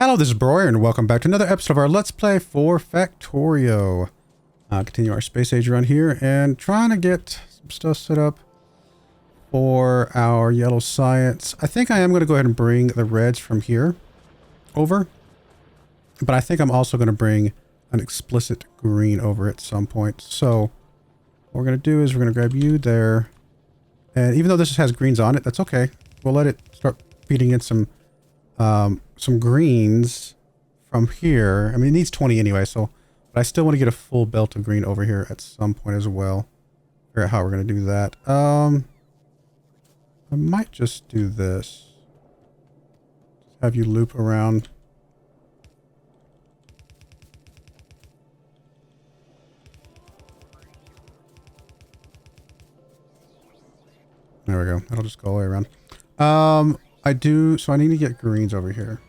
Hello, this is Broyar, and welcome back to another episode of our Let's Play for Factorio. Continue our space age run here, and trying to get some stuff set up for our yellow science. I think I am going to go ahead and bring the reds from here over, but I think I'm also going to bring an explicit green over at some point. So what we're going to do is we're going to grab you there, and even though this has greens on it, that's okay. We'll let it start feeding in some greens from here. I mean, it needs 20 anyway, so, but I still want to get a full belt of green over here at some point as well. Figure out how we're going to do that. I might just do this. Just have you loop around. There we go. That'll just go all the way around. So I need to get greens over here.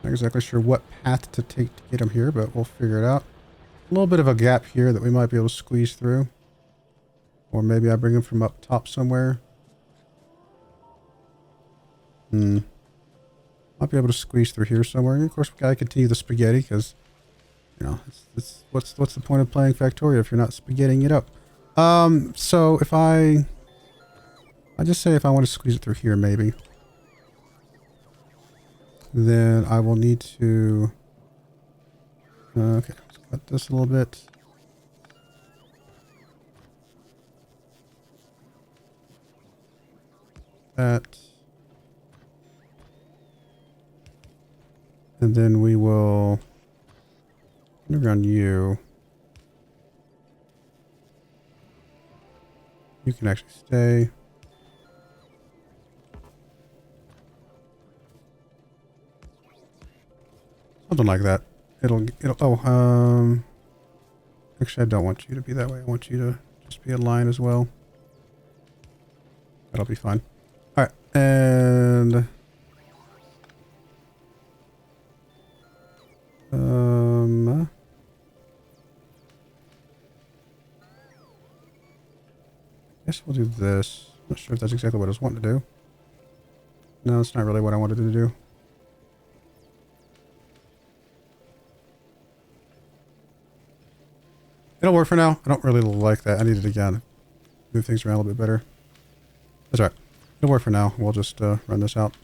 Not exactly sure what path to take to get them here, but we'll figure it out. A little bit of a gap here that we might be able to squeeze through. Or maybe I bring them from up top somewhere. Might be able to squeeze through here somewhere. And of course, we gotta continue the spaghetti because, you know, what's the point of playing Factorio if you're not spaghettiing it up? So if I just say if I want to squeeze it through here, maybe. Then I will need to... okay, let's cut this a little bit. That. And then we will underground you. You can actually stay. Something like that. Actually, I don't want you to be that way. I want you to just be a line as well. That'll be fine. Alright, and... I guess we'll do this. Not sure if that's exactly what I was wanting to do. No, it's not really what I wanted to do. It'll work for now. I don't really like that. I need it again. Move things around a little bit better. That's alright. It'll work for now. We'll just run this out.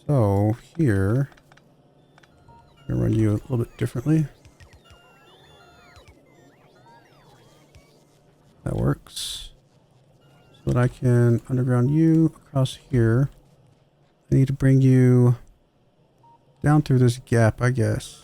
So here, I'm gonna run you a little bit differently. That works. So that I can underground you across here. I need to bring you down through this gap, I guess.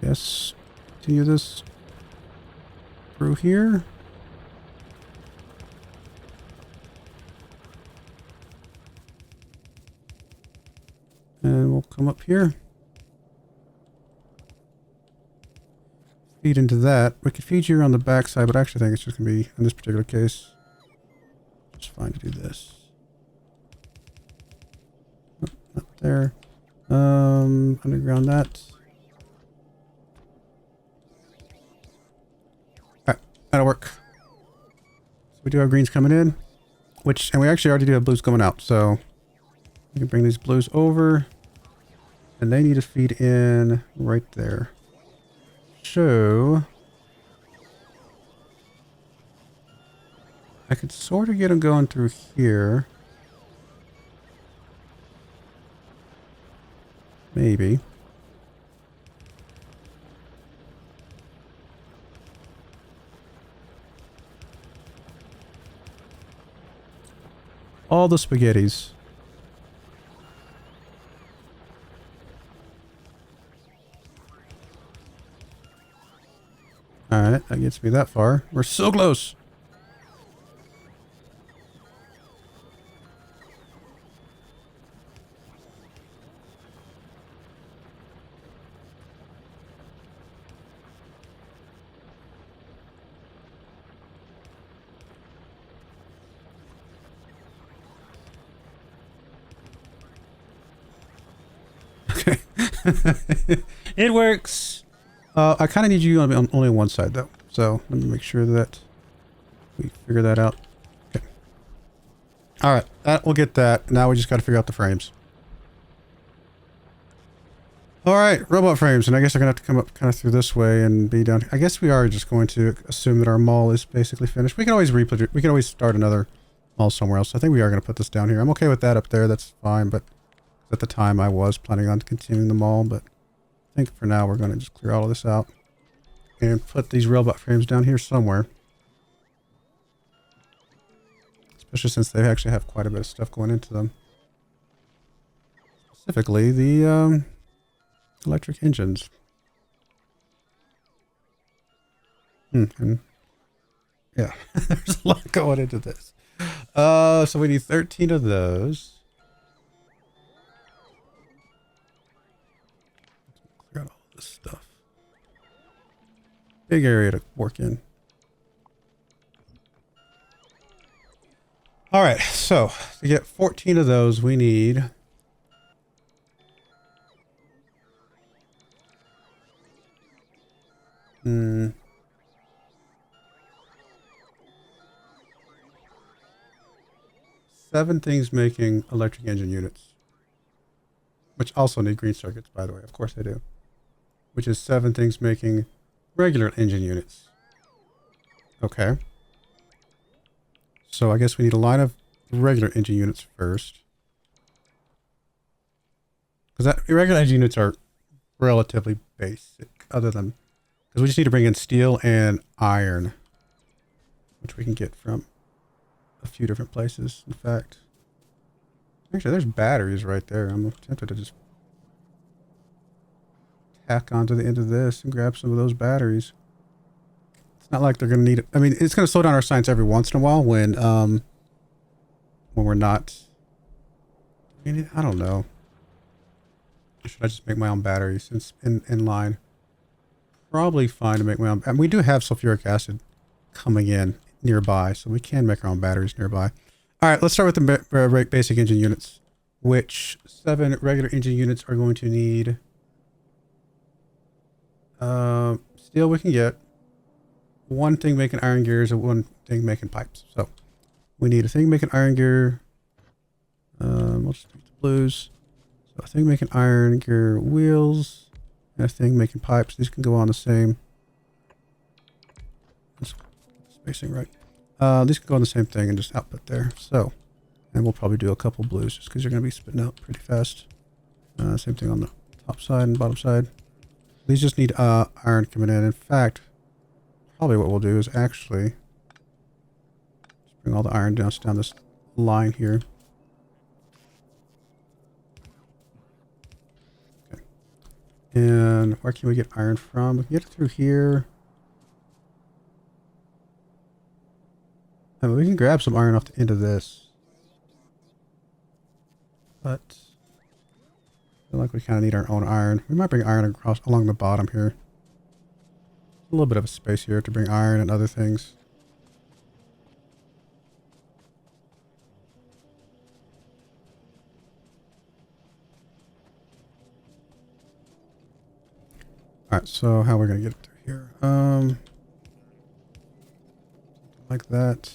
Yes, continue this through here. And we'll come up here. Feed into that. We could feed you around the back side, but I actually think it's just going to be, in this particular case, just fine to do this. Up there. Underground that. Alright, that'll work. So we do have greens coming in, and we actually already do have blues coming out, so we can bring these blues over, and they need to feed in right there. So I could sort of get them going through here. Maybe. All the spaghettis. Alright, that gets me that far. We're so close. It works. I kind of need you on only one side though. So let me make sure that we figure that out. Okay. All right, we'll get that. Now we just got to figure out the frames. All right, robot frames, and I guess they're gonna have to come up kind of through this way and be down. I guess we are just going to assume that our mall is basically finished. We can always reproduce. We can always start another mall somewhere else. I think we are going to put this down here. I'm okay with that up there. That's fine. But at the time, I was planning on continuing the mall. But I think for now, we're going to just clear all of this out and put these robot frames down here somewhere. Especially since they actually have quite a bit of stuff going into them. Specifically, the electric engines. And yeah, there's a lot going into this. So we need 13 of those. Clear out all this stuff. Big area to work in. All right, so to get 14 of those, we need 7 things making electric engine units. Which also need green circuits, by the way. Of course they do. Which is 7 things making regular engine units. Okay. So I guess we need a line of regular engine units first. Because regular engine units are relatively basic, other than... Because we just need to bring in steel and iron. Which we can get from a few different places, in fact. Actually, there's batteries right there. I'm tempted to just tack onto the end of this and grab some of those batteries. It's not like they're going to need it. I mean, it's going to slow down our science every once in a while when we're not... I don't know. Should I just make my own batteries since in line? Probably fine to make my own. And we do have sulfuric acid coming in nearby, so we can make our own batteries nearby. All right, let's start with the basic engine units, which 7 regular engine units are going to need. Steel we can get. 1 thing making iron gears and 1 thing making pipes. So we need a thing making iron gear. We'll just take the blues. So a thing making iron gear wheels and a thing making pipes. These can go on the same. Spacing right. These can go on the same thing and just output there. So, and we'll probably do a couple blues just because you're going to be spitting out pretty fast. Same thing on the top side and bottom side. These just need iron coming in. In fact, probably what we'll do is actually just bring all the iron down this line here. Okay. And where can we get iron from? We can get it through here. I mean, we can grab some iron off the end of this. But I feel like we kind of need our own iron. We might bring iron across along the bottom here. A little bit of a space here to bring iron and other things. Alright, so how are we going to get it through here? Like that.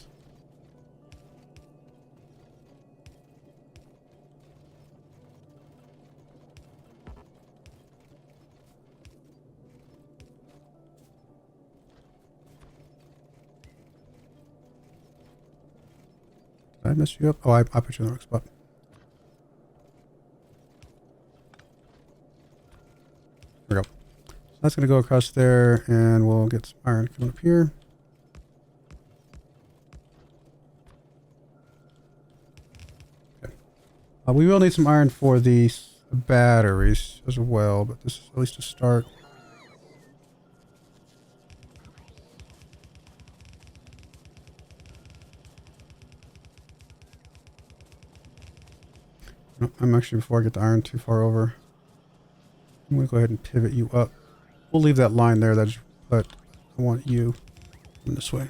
Did I mess you up? Oh, I put you in the wrong spot. There we go. So that's going to go across there, and we'll get some iron coming up here. Okay. We will need some iron for these batteries as well, but this is at least a start. I'm actually, before I get the iron too far over, I'm going to go ahead and pivot you up. We'll leave that line there, but I want you in this way.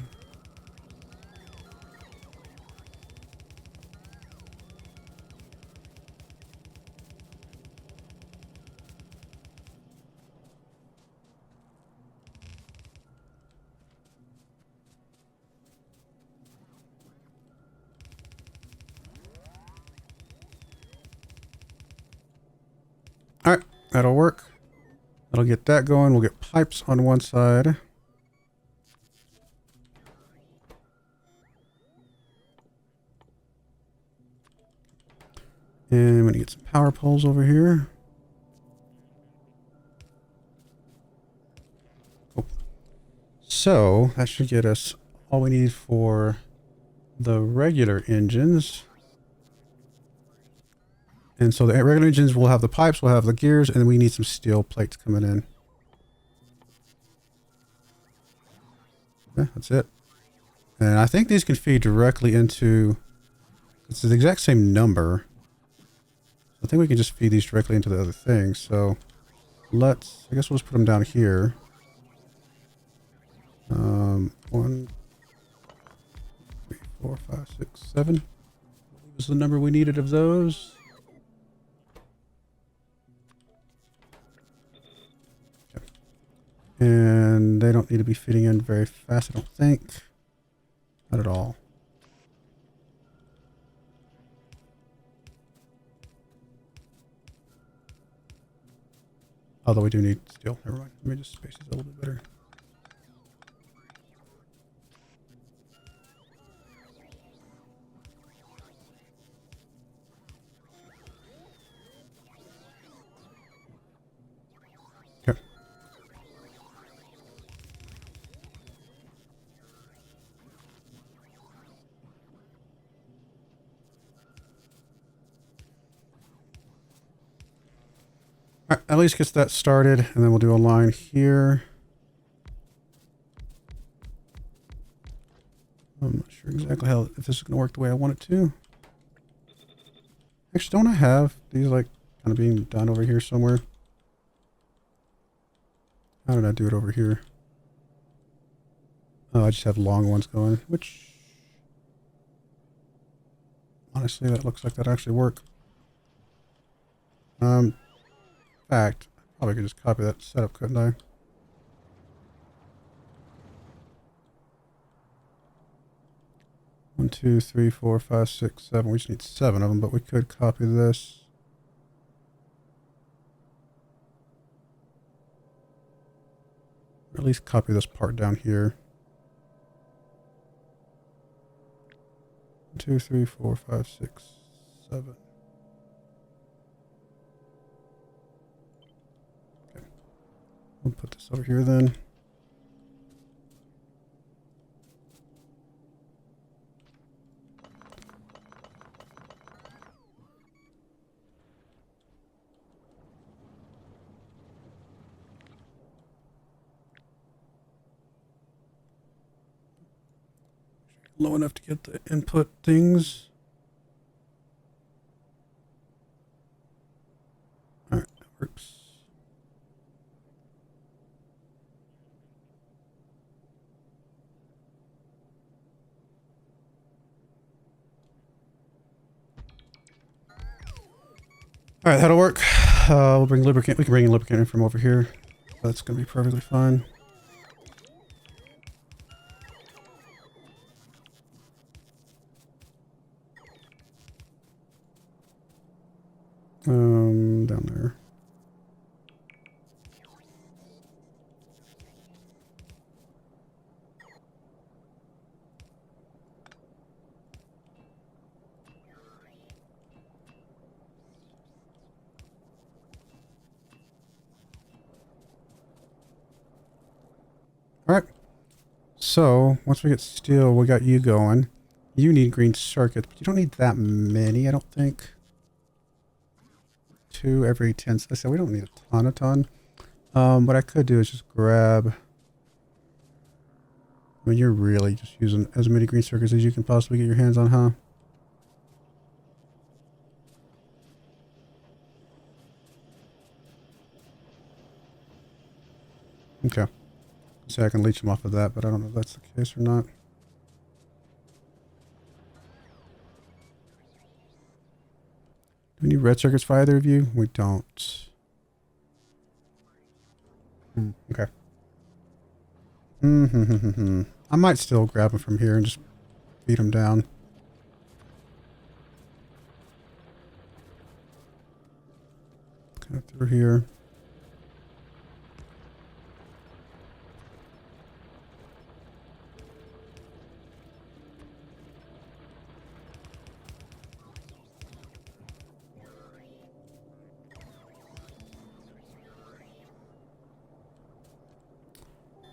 That'll work. That'll get that going. We'll get pipes on one side. And I'm going to get some power poles over here. Oh. So that should get us all we need for the regular engines. And so the regular engines will have the pipes, we'll have the gears, and then we need some steel plates coming in. Yeah, that's it. And I think these can feed directly into... It's the exact same number. I think we can just feed these directly into the other thing. So let's... I guess we'll just put them down here. 1, 3, 4, 5, 6, 7. What was the number we needed of those? And they don't need to be fitting in very fast, I don't think. Not at all. Although we do need steel. Never mind. Let me just space this a little bit better. Okay. Alright, at least gets that started, and then we'll do a line here. I'm not sure exactly how, if this is going to work the way I want it to. Actually, don't I have these like kind of being done over here somewhere? How did I do it over here? Oh, I just have long ones going, which honestly, that looks like that actually work. In fact, I probably could just copy that setup, couldn't I? One, 2, 3, 4, 5, 6, 7. We just need 7 of them, but we could copy this. Or at least copy this part down here. 1, 2, 3, 4, 5, 6, 7. Okay. We'll put this over here then. Low enough to get the input things. Alright, that works. Alright, that'll work. We'll bring lubricant. We can bring in lubricant in from over here. That's going to be perfectly fine. Down there. Alright. So, once we get steel, we got you going. You need green circuits, but you don't need that many, I don't think. 2 every 10. I said we don't need a ton. What I could do is just grab... I mean, you're really just using as many green circuits as you can possibly get your hands on, huh? Okay. So I can leech them off of that, but I don't know if that's the case or not. Do we need red circuits for either of you? We don't. Okay. I might still grab them from here and just beat them down. Kind of through here.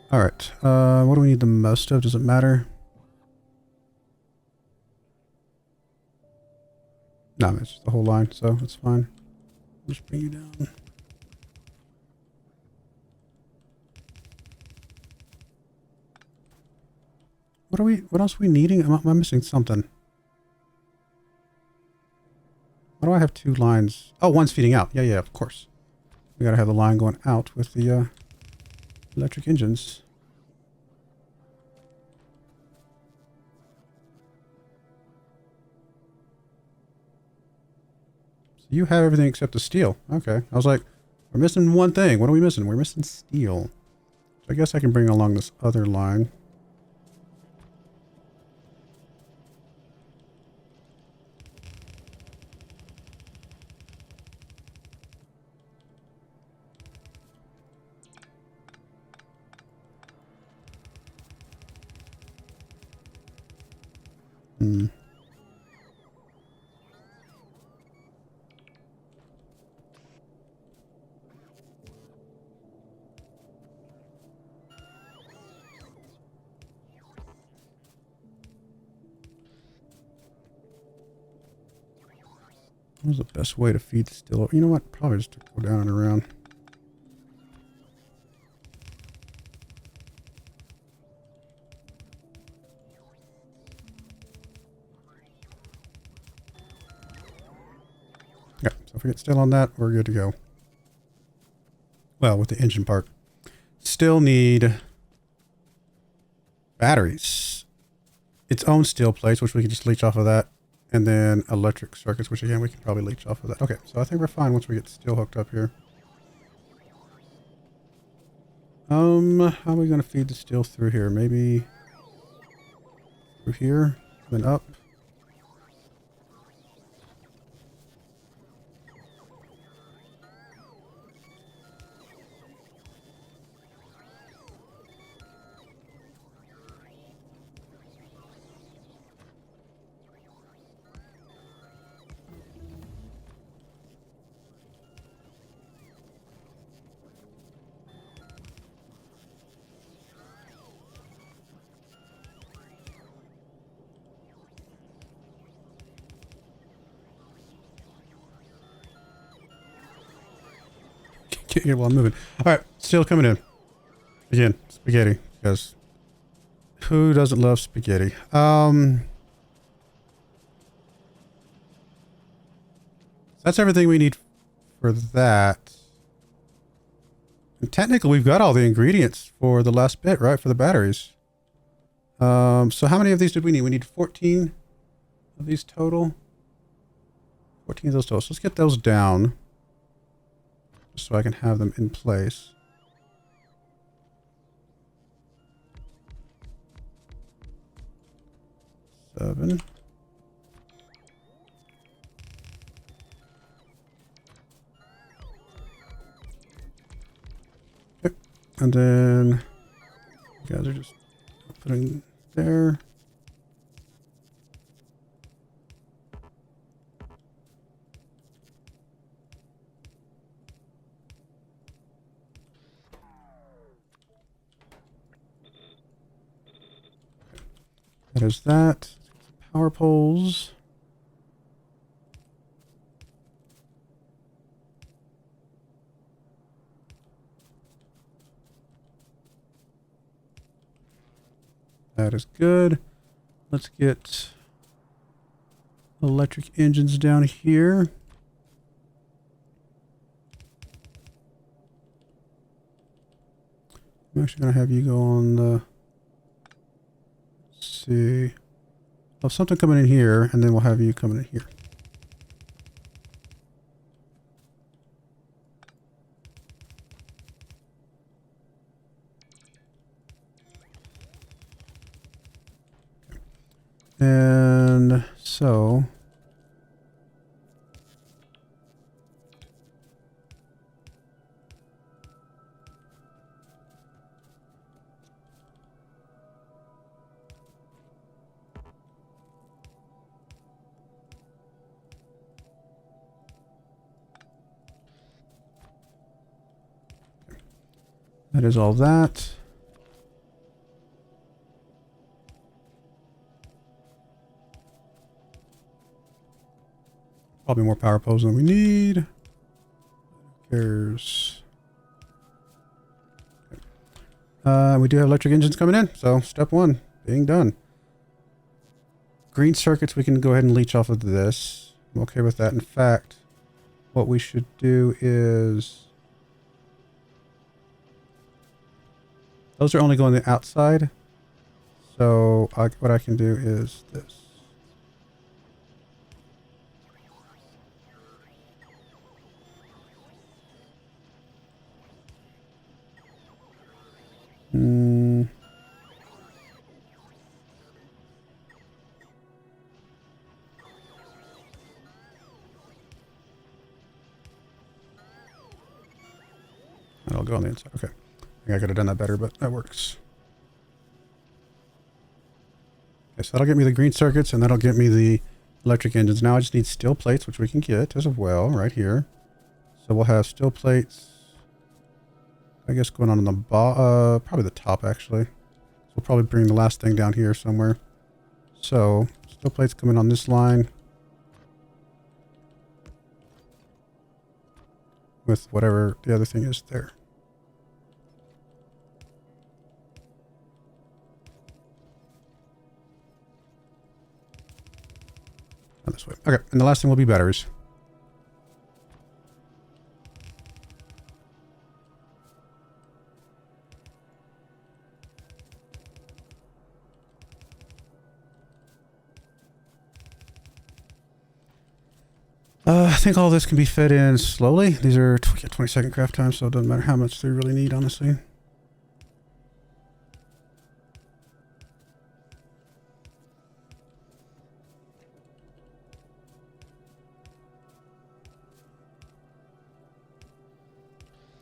All right. What do we need the most of? Does it matter? No, it's just the whole line, so it's fine. Just bring you down. What else are we needing? Am I missing something? Why do I have two lines? Oh, one's feeding out. Yeah, of course. We gotta have the line going out with the electric engines. So you have everything except the steel. Okay. I was like, we're missing one thing. What are we missing? We're missing steel. So I guess I can bring along this other line. Hmm. What's the best way to feed the steel? You know what? Probably just to go down and around. Yeah, so if we get steel on that, we're good to go. Well, with the engine part. Still need batteries. Its own steel plates, which we can just leach off of that. And then electric circuits, which again, we can probably leach off of that. Okay, so I think we're fine once we get steel hooked up here. How are we going to feed the steel through here? Maybe through here, then up. Yeah, well, I'm moving. All right, steel coming in. Again, spaghetti, because who doesn't love spaghetti? That's everything we need for that. And technically, we've got all the ingredients for the last bit, right? For the batteries. So how many of these did we need? We need 14 of these total. 14 of those total. So let's get those down. Just so I can have them in place. Seven. Okay. And then you guys are just putting there. That is that. Power poles. That is good. Let's get electric engines down here. I'm actually going to have you go on the... Let's see. I'll have something coming in here, and then we'll have you coming in here. And so... that is all that. Probably more power poles than we need. Who cares? We do have electric engines coming in, so step one being done. Green circuits we can go ahead and leech off of this. I'm okay with that. In fact, what we should do is... those are only going the outside. So what I can do is this. That'll go on the inside. Okay. I think I could have done that better, but that works. Okay, so that'll get me the green circuits, and that'll get me the electric engines. Now I just need steel plates, which we can get as well, right here. So we'll have steel plates, I guess, going on the bottom, probably the top, actually. So we'll probably bring the last thing down here somewhere. So, steel plates coming on this line. With whatever the other thing is there. Oh, this way. Okay, and the last thing will be batteries. I think all this can be fed in slowly. These are 20-second craft time, so it doesn't matter how much they really need, honestly.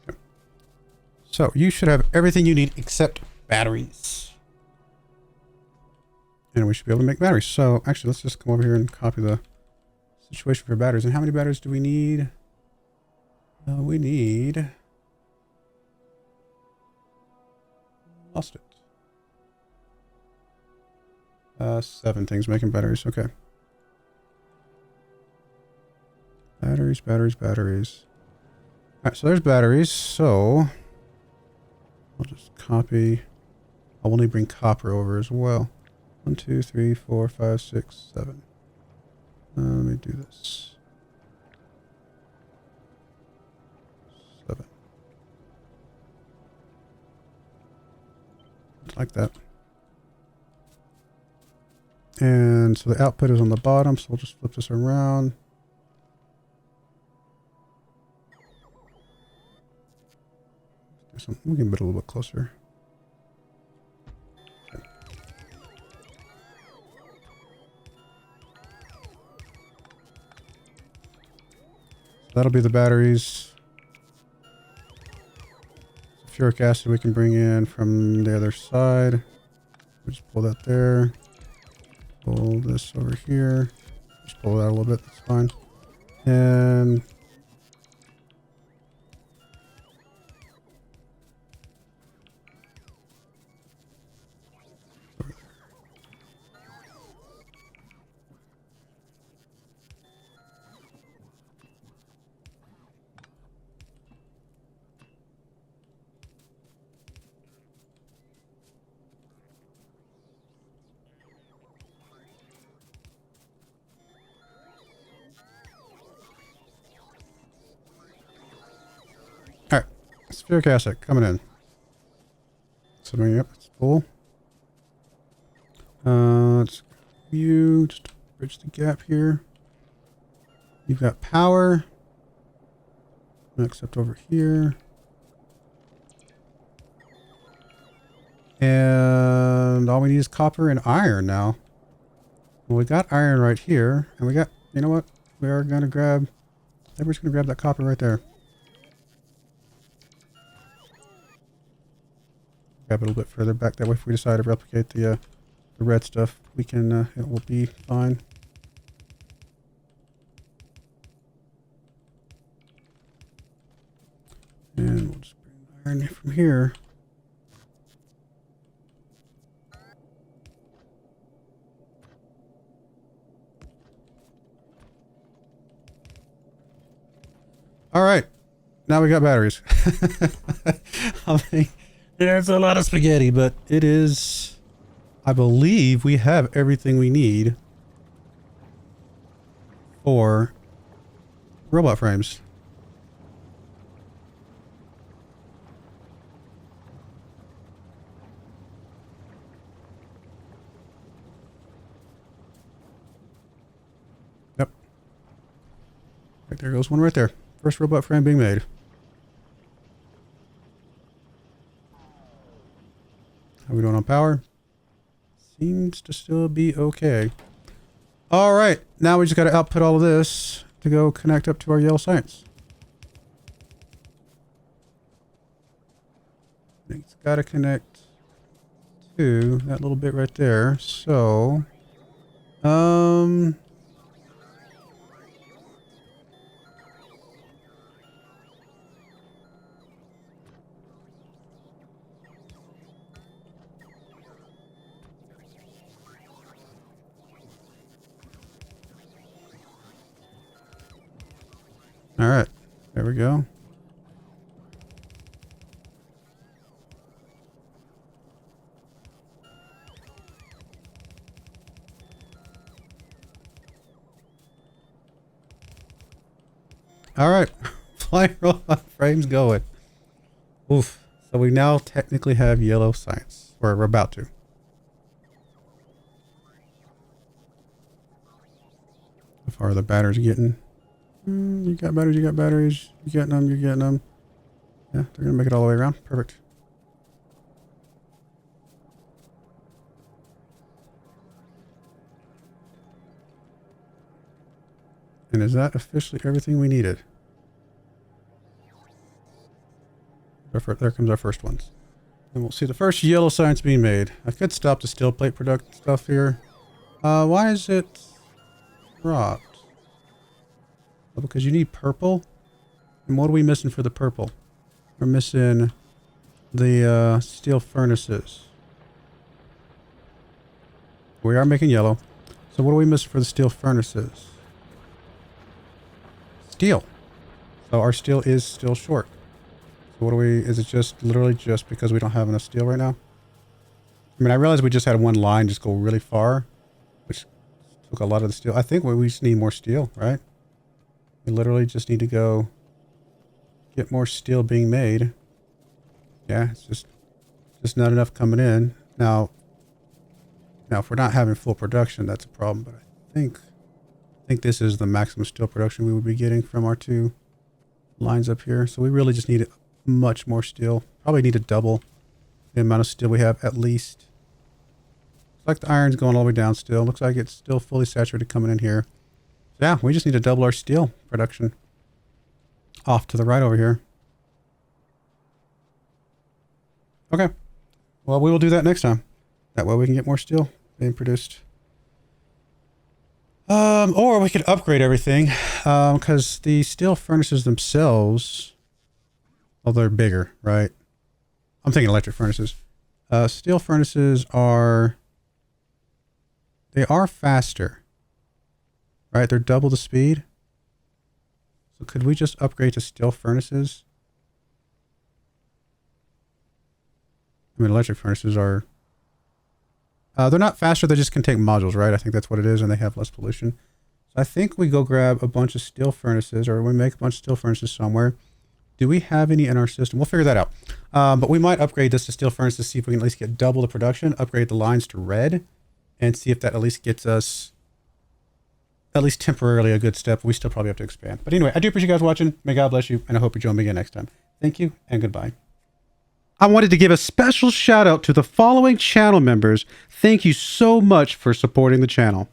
Okay. So you should have everything you need except batteries. And we should be able to make batteries. So actually, let's just come over here and copy the situation for batteries. And how many batteries do we need? We need... lost it. 7 things making batteries. Okay. Batteries, batteries, batteries. Alright, so there's batteries. So I'll just copy. I'll only bring copper over as well. 1, 2, 3, 4, 5, 6, 7. Let me do this. 7. Just like that. And so the output is on the bottom, so we'll just flip this around. We can get a little bit closer. That'll be the batteries. Sulfuric acid we can bring in from the other side. We'll just pull that there. Pull this over here. Just pull it out a little bit, that's fine. And alright. Sulfuric acid coming in. So yep, it's full. Let's you just bridge the gap here. You've got power. Except over here. And all we need is copper and iron now. Well, we got iron right here. And we got, you know what? We are going to grab, everybody's going to grab that copper right there. Grab it a little bit further back. That way if we decide to replicate the red stuff, we can, it will be fine. And we'll just bring iron from here. All right. Now we got batteries. I mean, there's a lot of spaghetti, but it is... I believe we have everything we need for robot frames. Yep. Right, there goes one right there. First robot frame being made. How are we doing on power? Seems to still be okay. All right, now we just got to output all of this to go connect up to our yellow science. It's got to connect to that little bit right there. So, all right, there we go. All right, flying robot frames going. Oof. So we now technically have yellow science, or we're about to. How far are the batteries getting? You got batteries, you got batteries. You're getting them, you're getting them. Yeah, they're going to make it all the way around. Perfect. And is that officially everything we needed? There comes our first ones. And we'll see the first yellow science being made. I could stop the steel plate production stuff here. Why is it dropped? Well, because you need purple. And what are we missing for the purple? We're missing the steel furnaces. We are making yellow. So what are we missing for the steel furnaces? Steel. So our steel is still short. So what do we... Is it just literally just because we don't have enough steel right now? I mean, I realized we just had one line just go really far, which took a lot of the steel. I think we just need more steel, right? We literally just need to go get more steel being made. Yeah, it's just not enough coming in. Now if we're not having full production, that's a problem. But I think this is the maximum steel production we would be getting from our two lines up here. So we really just need much more steel. Probably need to double the amount of steel we have at least. Looks like the iron's going all the way down still. Looks like it's still fully saturated coming in here. So yeah, we just need to double our steel production. Off to the right over here. Okay. Well, we will do that next time. That way we can get more steel being produced. Or we could upgrade everything. Because the steel furnaces themselves... Well, they're bigger, right? I'm thinking electric furnaces. Steel furnaces are... They are faster. Right? They're double the speed. So could we just upgrade to steel furnaces? I mean, electric furnaces are... they're not faster, they just can take modules, right? I think that's what it is, and they have less pollution. So I think we go grab a bunch of steel furnaces, or we make a bunch of steel furnaces somewhere. Do we have any in our system? We'll figure that out. But we might upgrade this to steel furnaces, see if we can at least get double the production, upgrade the lines to red, and see if that at least gets us, at least temporarily, a good step. We still probably have to expand. But anyway, I do appreciate you guys watching. May God bless you, and I hope you join me again next time. Thank you, and goodbye. I wanted to give a special shout out to the following channel members. Thank you so much for supporting the channel.